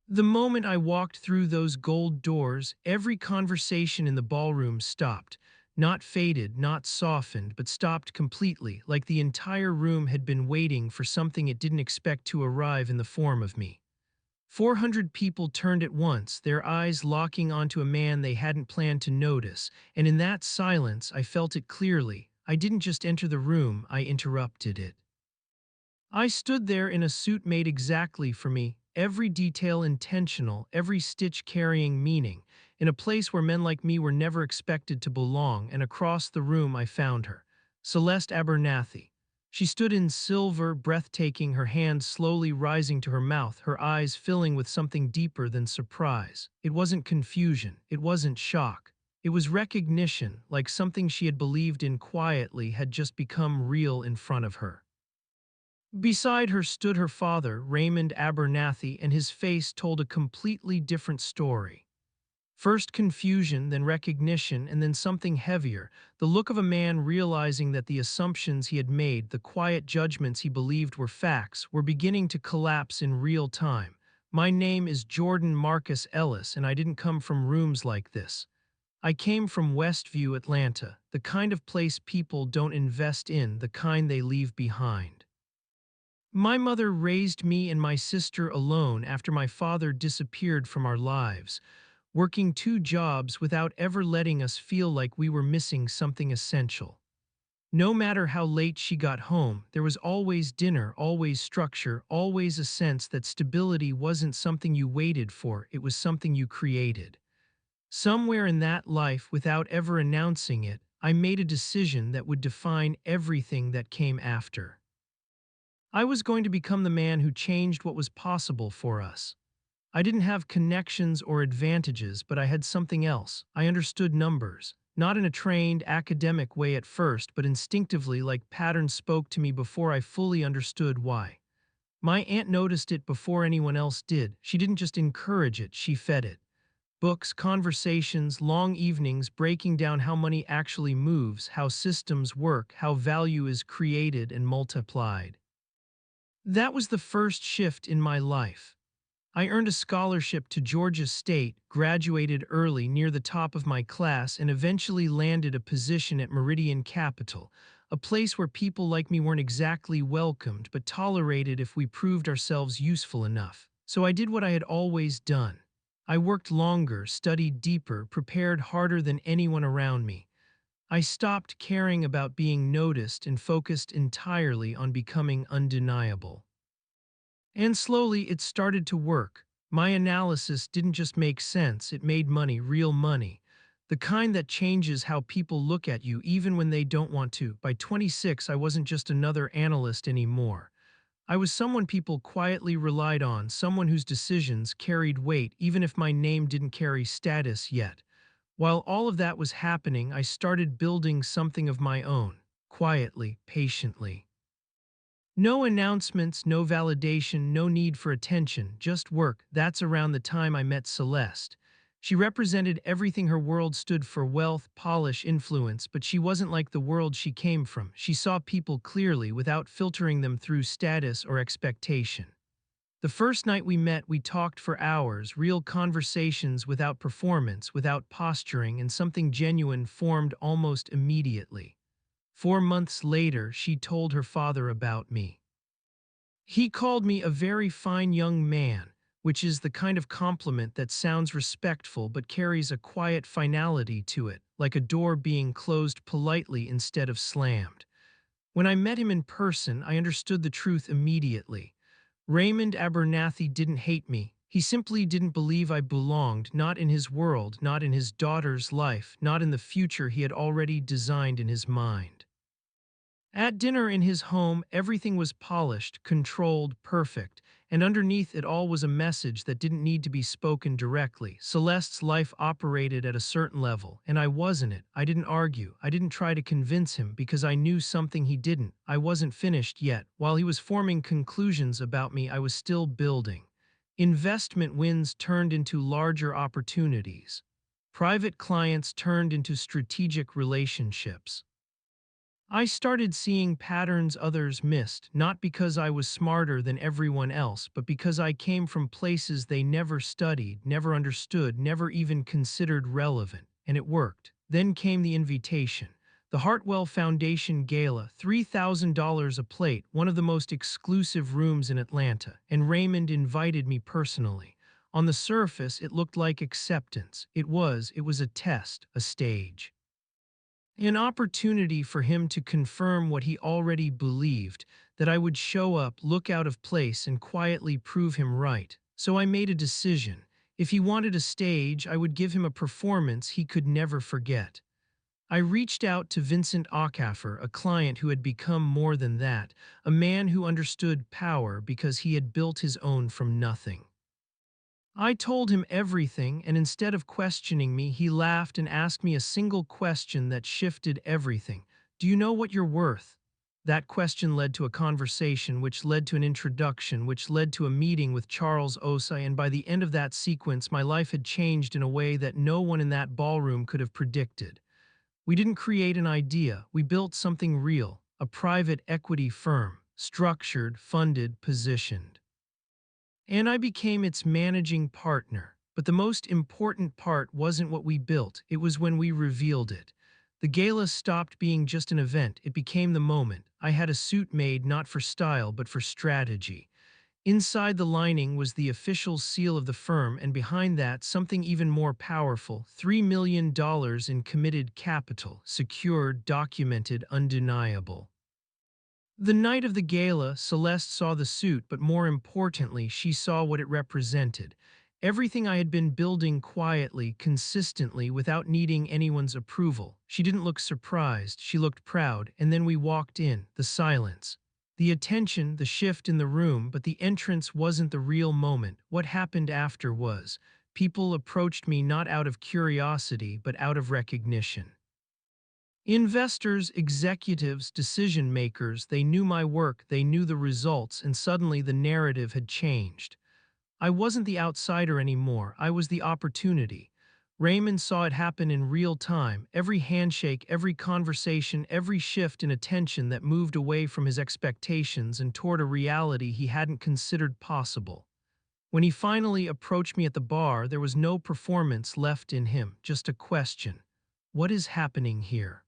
The moment I walked through those gold doors, every conversation in the ballroom stopped. Not faded, not softened, but stopped completely, like the entire room had been waiting for something it didn't expect to arrive in the form of me. 400 people turned at once, their eyes locking onto a man they hadn't planned to notice, and in that silence I felt it clearly. I didn't just enter the room, I interrupted it. I stood there in a suit made exactly for me, every detail intentional, every stitch carrying meaning, in a place where men like me were never expected to belong, and across the room I found her, Celeste Abernathy. She stood in silver, breathtaking, her hand slowly rising to her mouth, her eyes filling with something deeper than surprise. It wasn't confusion, it wasn't shock. It was recognition, like something she had believed in quietly had just become real in front of her. Beside her stood her father, Raymond Abernathy, and his face told a completely different story. First confusion, then recognition, and then something heavier, the look of a man realizing that the assumptions he had made, the quiet judgments he believed were facts, were beginning to collapse in real time. My name is Jordan Marcus Ellis, and I didn't come from rooms like this. I came from Westview, Atlanta, the kind of place people don't invest in, the kind they leave behind. My mother raised me and my sister alone after my father disappeared from our lives, working two jobs without ever letting us feel like we were missing something essential. No matter how late she got home, there was always dinner, always structure, always a sense that stability wasn't something you waited for, it was something you created. Somewhere in that life, without ever announcing it, I made a decision that would define everything that came after. I was going to become the man who changed what was possible for us. I didn't have connections or advantages, but I had something else. I understood numbers, not in a trained academic way at first, but instinctively, like patterns spoke to me before I fully understood why. My aunt noticed it before anyone else did. She didn't just encourage it, she fed it. Books, conversations, long evenings breaking down how money actually moves, how systems work, how value is created and multiplied. That was the first shift in my life. I earned a scholarship to Georgia State, graduated early near the top of my class, and eventually landed a position at Meridian Capital, a place where people like me weren't exactly welcomed but tolerated if we proved ourselves useful enough. So I did what I had always done. I worked longer, studied deeper, prepared harder than anyone around me. I stopped caring about being noticed and focused entirely on becoming undeniable. And slowly it started to work. My analysis didn't just make sense, it made money, real money. The kind that changes how people look at you even when they don't want to. By 26, I wasn't just another analyst anymore. I was someone people quietly relied on, someone whose decisions carried weight even if my name didn't carry status yet. While all of that was happening, I started building something of my own, quietly, patiently. No announcements, no validation, no need for attention, just work. That's around the time I met Celeste. She represented everything her world stood for: wealth, polish, influence, but she wasn't like the world she came from. She saw people clearly without filtering them through status or expectation. The first night we met, we talked for hours, real conversations without performance, without posturing, and something genuine formed almost immediately. 4 months later, she told her father about me. He called me a very fine young man, which is the kind of compliment that sounds respectful but carries a quiet finality to it, like a door being closed politely instead of slammed. When I met him in person, I understood the truth immediately. Raymond Abernathy didn't hate me. He simply didn't believe I belonged, not in his world, not in his daughter's life, not in the future he had already designed in his mind. At dinner in his home, everything was polished, controlled, perfect, and underneath it all was a message that didn't need to be spoken directly. Celeste's life operated at a certain level, and I wasn't it. I didn't argue. I didn't try to convince him because I knew something he didn't. I wasn't finished yet. While he was forming conclusions about me, I was still building. Investment wins turned into larger opportunities. Private clients turned into strategic relationships. I started seeing patterns others missed, not because I was smarter than everyone else, but because I came from places they never studied, never understood, never even considered relevant. And it worked. Then came the invitation. The Hartwell Foundation Gala, $3,000 a plate, one of the most exclusive rooms in Atlanta, and Raymond invited me personally. On the surface, it looked like acceptance. It was a test, a stage. An opportunity for him to confirm what he already believed, that I would show up, look out of place, and quietly prove him right. So I made a decision. If he wanted a stage, I would give him a performance he could never forget. I reached out to Vincent Ackaffer, a client who had become more than that, a man who understood power because he had built his own from nothing. I told him everything, and instead of questioning me, he laughed and asked me a single question that shifted everything. Do you know what you're worth? That question led to a conversation, which led to an introduction, which led to a meeting with Charles Osai, and by the end of that sequence, my life had changed in a way that no one in that ballroom could have predicted. We didn't create an idea, we built something real, a private equity firm, structured, funded, positioned. And I became its managing partner. But the most important part wasn't what we built, it was when we revealed it. The gala stopped being just an event, it became the moment. I had a suit made not for style but for strategy. Inside the lining was the official seal of the firm, and behind that, something even more powerful, $3 million in committed capital, secured, documented, undeniable. The night of the gala, Celeste saw the suit, but more importantly, she saw what it represented. Everything I had been building quietly, consistently, without needing anyone's approval. She didn't look surprised, she looked proud, and then we walked in, the silence. The attention, the shift in the room, but the entrance wasn't the real moment. What happened after was, people approached me not out of curiosity, but out of recognition. Investors, executives, decision makers, they knew my work, they knew the results, and suddenly the narrative had changed. I wasn't the outsider anymore, I was the opportunity. Raymond saw it happen in real time, every handshake, every conversation, every shift in attention that moved away from his expectations and toward a reality he hadn't considered possible. When he finally approached me at the bar, there was no performance left in him, just a question. What is happening here?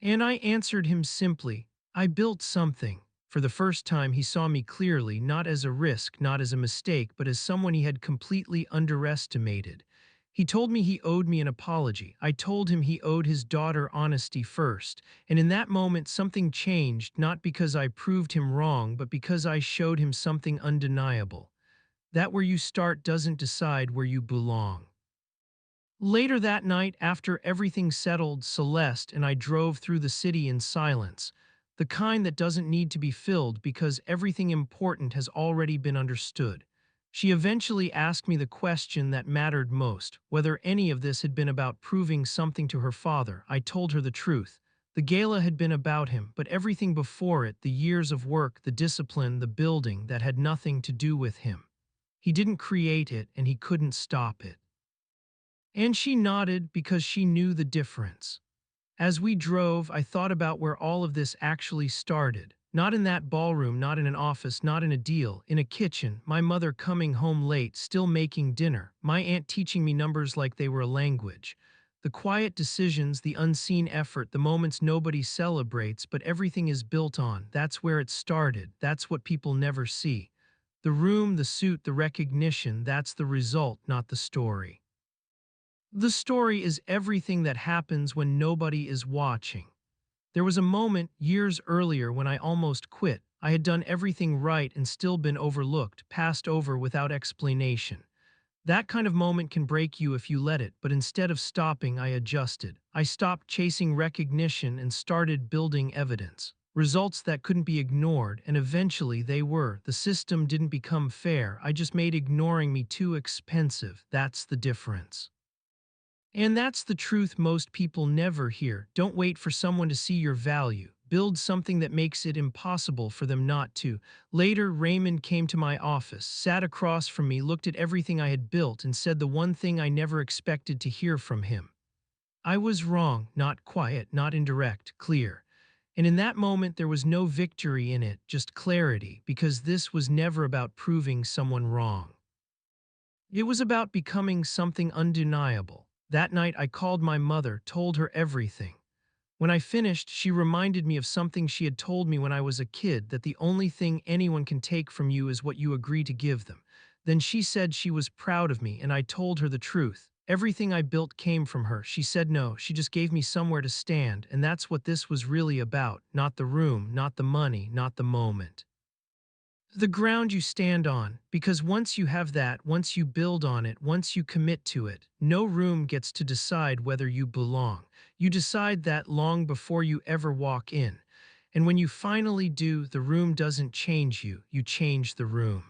And I answered him simply, I built something. For the first time, he saw me clearly, not as a risk, not as a mistake, but as someone he had completely underestimated. He told me he owed me an apology. I told him he owed his daughter honesty first. And in that moment, something changed, not because I proved him wrong, but because I showed him something undeniable. That where you start doesn't decide where you belong. Later that night, after everything settled, Celeste and I drove through the city in silence, the kind that doesn't need to be filled because everything important has already been understood. She eventually asked me the question that mattered most, whether any of this had been about proving something to her father. I told her the truth. The gala had been about him, but everything before it, the years of work, the discipline, the building, that had nothing to do with him. He didn't create it, and he couldn't stop it. And she nodded because she knew the difference. As we drove, I thought about where all of this actually started. Not in that ballroom, not in an office, not in a deal, in a kitchen, my mother coming home late, still making dinner, my aunt teaching me numbers like they were a language. The quiet decisions, the unseen effort, the moments nobody celebrates, but everything is built on. That's where it started. That's what people never see. The room, the suit, the recognition, that's the result, not the story. The story is everything that happens when nobody is watching. There was a moment years earlier when I almost quit. I had done everything right and still been overlooked, passed over without explanation. That kind of moment can break you if you let it, but instead of stopping, I adjusted. I stopped chasing recognition and started building evidence. Results that couldn't be ignored, and eventually they were. The system didn't become fair, I just made ignoring me too expensive. That's the difference. And that's the truth most people never hear. Don't wait for someone to see your value. Build something that makes it impossible for them not to. Later, Raymond came to my office, sat across from me, looked at everything I had built, and said the one thing I never expected to hear from him. I was wrong, not quiet, not indirect, clear. And in that moment, there was no victory in it, just clarity, because this was never about proving someone wrong. It was about becoming something undeniable. That night, I called my mother, told her everything. When I finished, she reminded me of something she had told me when I was a kid, that the only thing anyone can take from you is what you agree to give them. Then she said she was proud of me, and I told her the truth. Everything I built came from her. She said no, she just gave me somewhere to stand, and that's what this was really about. Not the room, not the money, not the moment. The ground you stand on, because once you have that, once you build on it, once you commit to it, no room gets to decide whether you belong. You decide that long before you ever walk in. And when you finally do, the room doesn't change you, you change the room.